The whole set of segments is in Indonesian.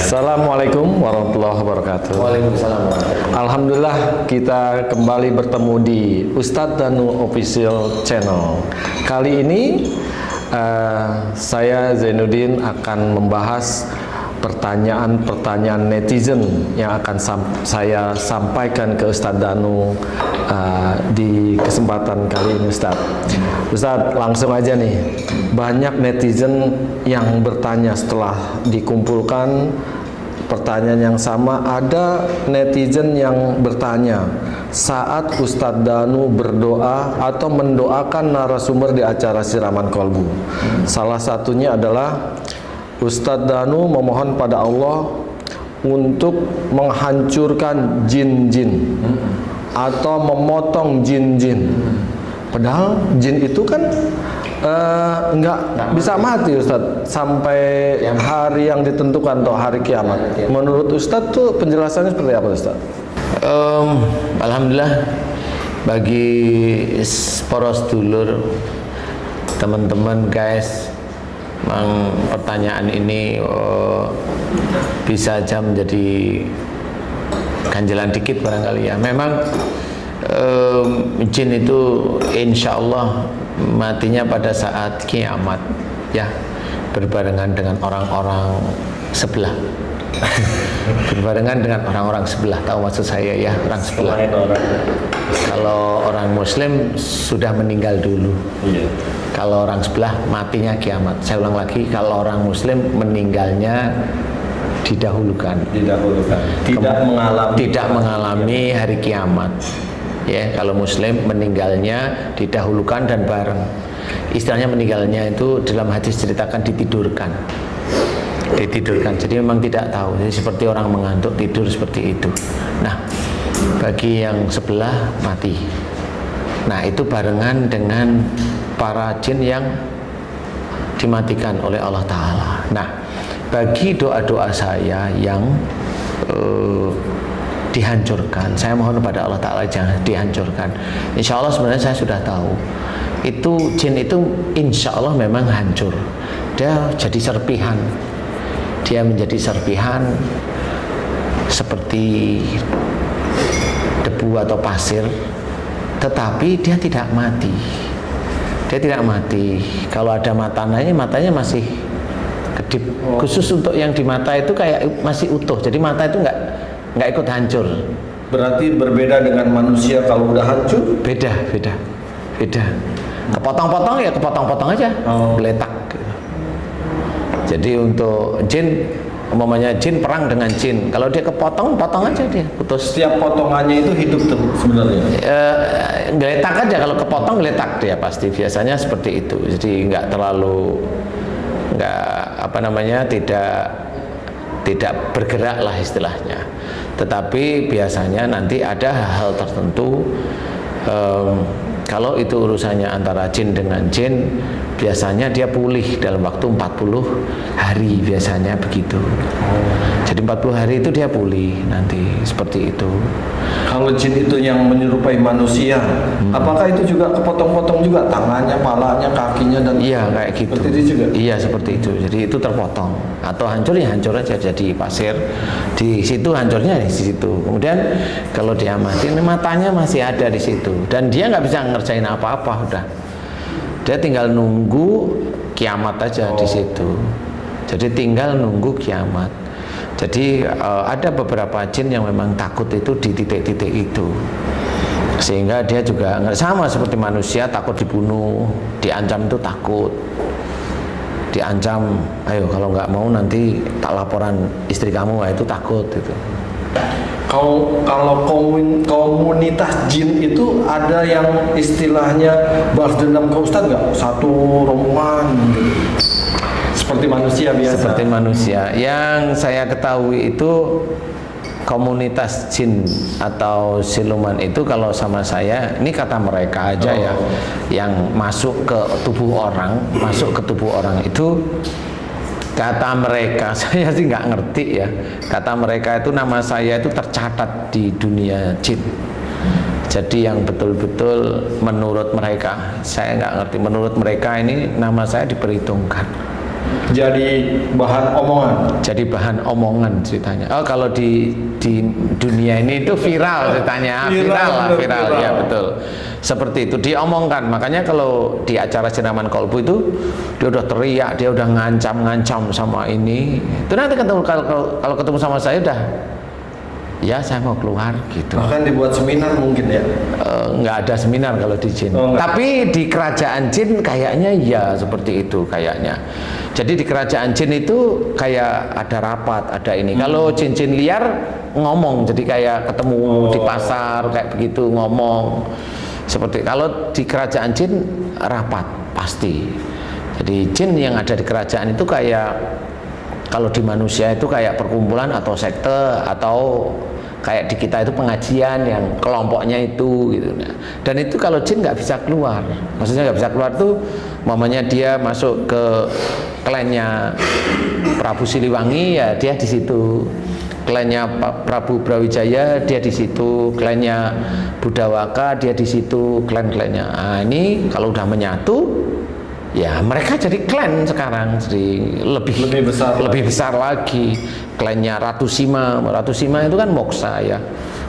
Assalamualaikum warahmatullahi wabarakatuh. Waalaikumsalam. Alhamdulillah kita kembali bertemu di Ustadz Danu Official Channel. Kali ini saya Zainuddin akan membahas pertanyaan-pertanyaan netizen yang akan saya sampaikan ke Ustadz Danu di kesempatan kali ini. Ustadz, langsung aja nih, banyak netizen yang bertanya setelah dikumpulkan pertanyaan yang sama. Ada netizen yang bertanya saat Ustadz Danu berdoa atau mendoakan narasumber di acara Siraman Kolbu. Salah satunya adalah Ustadz Danu memohon pada Allah untuk menghancurkan jin-jin atau memotong jin-jin. Padahal jin itu kan nggak bisa mati Ustadz sampai hari yang ditentukan atau hari kiamat. Menurut Ustadz tuh penjelasannya seperti apa Ustadz? Alhamdulillah bagi poros dulur, teman-teman guys, memang pertanyaan ini bisa aja menjadi ganjalan dikit barangkali ya. Memang jin itu insya Allah matinya pada saat kiamat ya, berbarengan dengan orang-orang sebelah. Berbarengan dengan orang-orang sebelah, tahu maksud saya ya, orang sebelah. Kalau orang muslim sudah meninggal dulu, kalau orang sebelah matinya kiamat. Saya ulang lagi, kalau orang muslim meninggalnya didahulukan, tidak mengalami hari kiamat. Ya, kalau muslim meninggalnya didahulukan dan bareng. Istilahnya meninggalnya itu dalam hadis ceritakan ditidurkan. Jadi memang tidak tahu. Jadi seperti orang mengantuk tidur seperti itu. Nah, bagi yang sebelah mati. Nah, itu barengan dengan para jin yang dimatikan oleh Allah Ta'ala. Nah, bagi doa-doa saya yang dihancurkan, saya mohon kepada Allah Ta'ala jangan dihancurkan. Insya Allah sebenarnya saya sudah tahu itu jin itu insya Allah memang hancur. Dia jadi serpihan, dia menjadi serpihan seperti debu atau pasir, tetapi dia tidak mati. Dia tidak mati. Kalau ada matanya masih kedip. Khusus untuk yang di mata itu kayak masih utuh. Jadi mata itu nggak ikut hancur. Berarti berbeda dengan manusia kalau udah hancur? Beda. Kepotong-potong ya kepotong-potong aja, geletak. Jadi untuk jin, umpamanya jin perang dengan jin, kalau dia kepotong, potong aja dia, putus. Setiap potongannya itu hidup tuh sebenarnya? Geletak aja, kalau kepotong geletak dia pasti, biasanya seperti itu. Jadi nggak tidak bergerak lah istilahnya. Tetapi biasanya nanti ada hal tertentu, kalau itu urusannya antara jin dengan jin, biasanya dia pulih dalam waktu 40 hari biasanya begitu. Jadi 40 hari itu dia pulih nanti, seperti itu. Kalau jin itu yang menyerupai manusia, apakah itu juga kepotong-potong juga tangannya, palanya, kakinya dan iya kayak gitu. Seperti itu juga. Iya seperti itu. Jadi itu terpotong atau hancur ya hancur aja jadi pasir. Di situ hancurnya di situ. Kemudian kalau dia mati, matanya masih ada di situ dan dia nggak bisa ngerjain apa-apa udah. Dia tinggal nunggu kiamat aja di situ. Jadi tinggal nunggu kiamat. Jadi ada beberapa jin yang memang takut itu di titik-titik itu, sehingga dia juga sama seperti manusia, takut dibunuh, diancam itu takut, diancam, ayo kalau nggak mau nanti tak laporan istri kamu, itu takut itu. Kalau komunitas jin itu ada yang istilahnya balas dendam ke Ustadz nggak? Satu rombongan gitu. Seperti manusia biasa. Seperti manusia. Yang saya ketahui itu komunitas jin atau siluman itu kalau sama saya, ini kata mereka aja ya, yang masuk ke tubuh orang itu, kata mereka, saya sih nggak ngerti ya. Kata mereka itu nama saya itu tercatat di dunia jin. Jadi yang betul-betul menurut mereka, saya nggak ngerti. Menurut mereka ini nama saya diperhitungkan. jadi bahan omongan. Jadi bahan omongan ceritanya. Oh, kalau di dunia ini itu viral ceritanya. Viral, ya betul. Seperti itu diomongkan. Makanya kalau di acara siraman kolbu itu dia udah teriak, dia udah ngancam sama ini. Itu nanti kalau ketemu sama saya udah, ya saya mau keluar gitu. Bahkan dibuat seminar mungkin ya. Nggak ada seminar kalau di jin. Tapi di kerajaan jin kayaknya ya seperti itu kayaknya. Jadi di kerajaan jin itu kayak ada rapat, ada ini. Kalau jin-jin liar ngomong, jadi kayak ketemu di pasar kayak begitu ngomong. Seperti kalau di kerajaan jin rapat pasti. Jadi jin yang ada di kerajaan itu kayak, kalau di manusia itu kayak perkumpulan atau sekte, atau kayak di kita itu pengajian yang kelompoknya itu gitu. Dan itu kalau jin nggak bisa keluar, maksudnya nggak bisa keluar tuh, mamanya dia masuk ke klannya Prabu Siliwangi ya dia di situ, klannya Prabu Brawijaya dia di situ, klannya Budawaka dia di situ, klan-klannya. Nah, ini kalau udah menyatu ya mereka jadi klan sekarang, jadi lebih besar lagi. Klannya Ratu Sima itu kan moksa ya.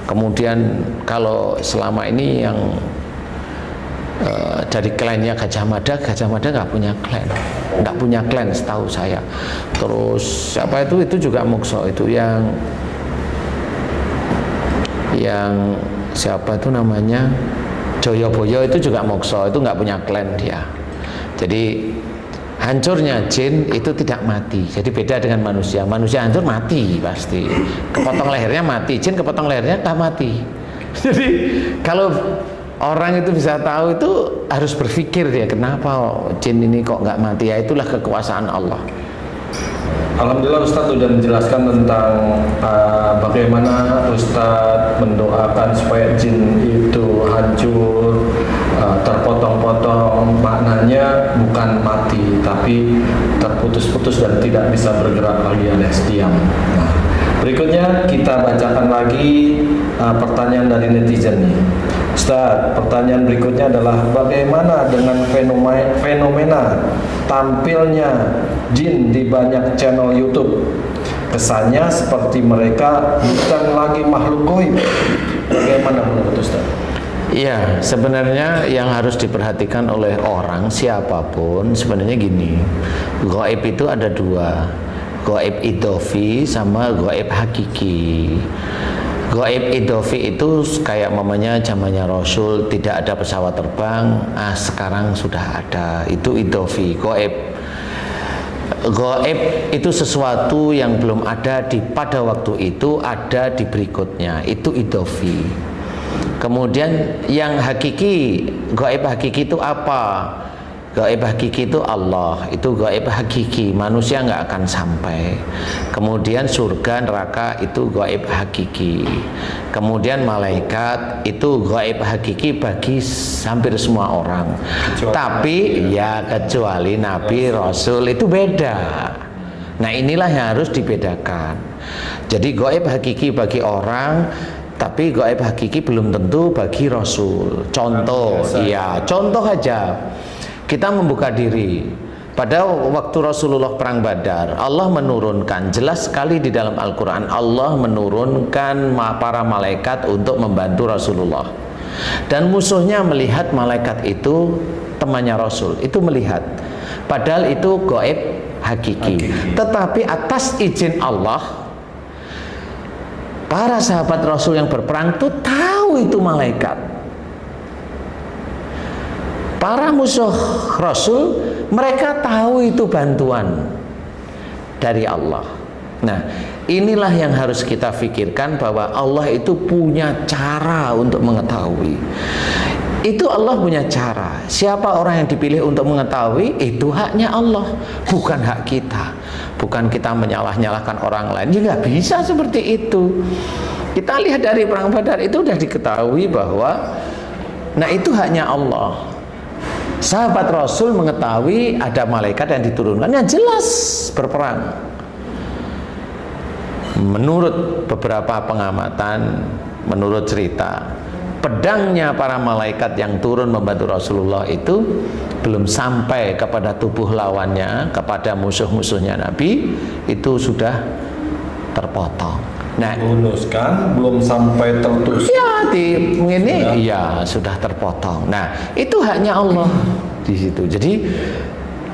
Kemudian kalau selama ini yang dari klannya Gajah Mada nggak punya klan setahu saya. Terus siapa itu juga moksa itu yang siapa itu namanya Joyoboyo itu juga moksa, itu nggak punya klan dia. Jadi hancurnya jin itu tidak mati. Jadi beda dengan manusia. Manusia hancur mati pasti. Kepotong lehernya mati, jin kepotong lehernya nggak mati. Jadi kalau orang itu bisa tahu itu harus berpikir dia, kenapa jin ini kok nggak mati? Ya itulah kekuasaan Allah. Alhamdulillah Ustadz sudah menjelaskan tentang bagaimana Ustadz mendoakan supaya jin itu hancur, terpotong-potong. Maknanya bukan mati, tapi terputus-putus dan tidak bisa bergerak lagi alias diam. Nah, berikutnya kita bacakan lagi pertanyaan dari netizen nih. Ustadz, pertanyaan berikutnya adalah bagaimana dengan fenomena tampilnya jin di banyak channel YouTube? Kesannya seperti mereka bukan lagi makhluk gaib. Bagaimana menurut Ustadz? Iya, sebenarnya yang harus diperhatikan oleh orang siapapun sebenarnya gini, gaib itu ada dua, gaib idofi sama gaib hakiki. Gaib idofi itu kayak mamanya zamannya Rasul tidak ada pesawat terbang, sekarang sudah ada, itu idofi. Gaib itu sesuatu yang belum ada pada waktu itu, ada di berikutnya, itu idofi. Kemudian yang hakiki, gaib hakiki itu apa? Gaib hakiki itu Allah, itu gaib hakiki, manusia nggak akan sampai. Kemudian surga neraka itu gaib hakiki. Kemudian malaikat itu gaib hakiki bagi hampir semua orang. Kecuali Nabi Rasul itu beda. Nah inilah yang harus dibedakan. Jadi gaib hakiki bagi orang, tapi gaib hakiki belum tentu bagi Rasul. Contoh aja. Kita membuka diri. Pada waktu Rasulullah perang Badar, Allah menurunkan, jelas sekali di dalam Al-Quran, Allah menurunkan para malaikat untuk membantu Rasulullah. Dan musuhnya melihat malaikat itu temannya Rasul, itu melihat. Padahal itu gaib hakiki. Tetapi atas izin Allah, para sahabat Rasul yang berperang itu tahu itu malaikat. Para musuh Rasul, mereka tahu itu bantuan dari Allah. Nah, inilah yang harus kita pikirkan, bahwa Allah itu punya cara untuk mengetahui. Itu Allah punya cara. Siapa orang yang dipilih untuk mengetahui, itu haknya Allah, bukan hak kita. Bukan kita menyalah-nyalahkan orang lain. Ya nggak bisa seperti itu. Kita lihat dari perang Badar itu sudah diketahui bahwa, nah itu haknya Allah. Sahabat Rasul mengetahui ada malaikat yang diturunkan, yang jelas berperang. Menurut beberapa pengamatan, menurut cerita, pedangnya para malaikat yang turun membantu Rasulullah itu belum sampai kepada tubuh lawannya, kepada musuh-musuhnya Nabi, itu sudah terpotong. Nah, Lunuskan belum sampai tertusuk. ya di ini ya sudah terpotong. Nah, itu haknya Allah di situ. Jadi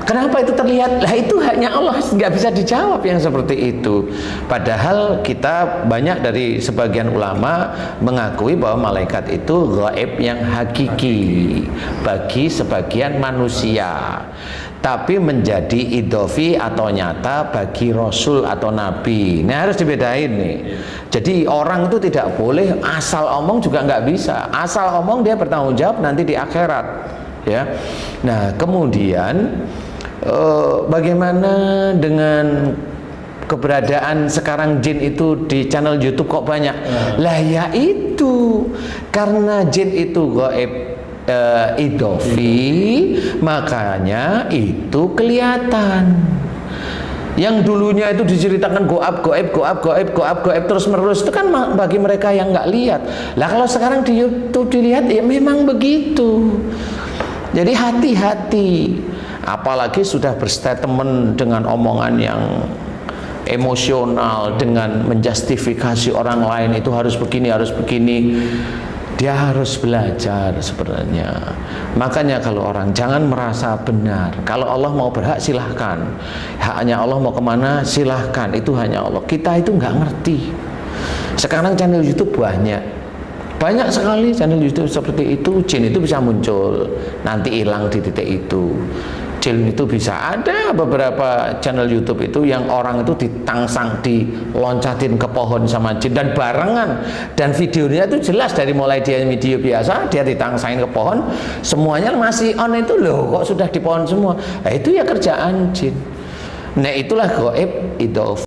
kenapa itu terlihat? Lah itu haknya Allah, nggak bisa dijawab yang seperti itu. Padahal kita banyak dari sebagian ulama mengakui bahwa malaikat itu gaib yang hakiki bagi sebagian manusia, tapi menjadi idofi atau nyata bagi Rasul atau Nabi. Nah, harus dibedain nih. Jadi orang itu tidak boleh asal omong, juga nggak bisa. Asal omong dia bertanggung jawab nanti di akhirat, ya. Nah, kemudian bagaimana dengan keberadaan sekarang jin itu di channel YouTube kok banyak? Lah ya itu karena jin itu gaib idofi, makanya itu kelihatan. Yang dulunya itu diceritakan goib terus menerus, itu kan bagi mereka yang nggak lihat. Lah kalau sekarang di YouTube dilihat, ya memang begitu. Jadi hati-hati. Apalagi sudah berstatement dengan omongan yang emosional, dengan menjustifikasi orang lain itu harus begini, harus begini. Dia harus belajar sebenarnya. Makanya kalau orang jangan merasa benar. Kalau Allah mau berhak silahkan. Haknya Allah mau kemana silahkan. Itu hanya Allah. Kita itu nggak ngerti. Sekarang channel YouTube banyak sekali channel YouTube seperti itu. Jin itu bisa muncul, nanti hilang di titik itu. Jin itu bisa ada beberapa channel YouTube itu yang orang itu ditangsang, diloncatin ke pohon sama jin dan barengan, dan videonya itu jelas dari mulai dia video biasa dia ditangsangin ke pohon, semuanya masih on itu loh, kok sudah di pohon semua. Nah, itu ya kerjaan jin. Nah, itulah gaib idof.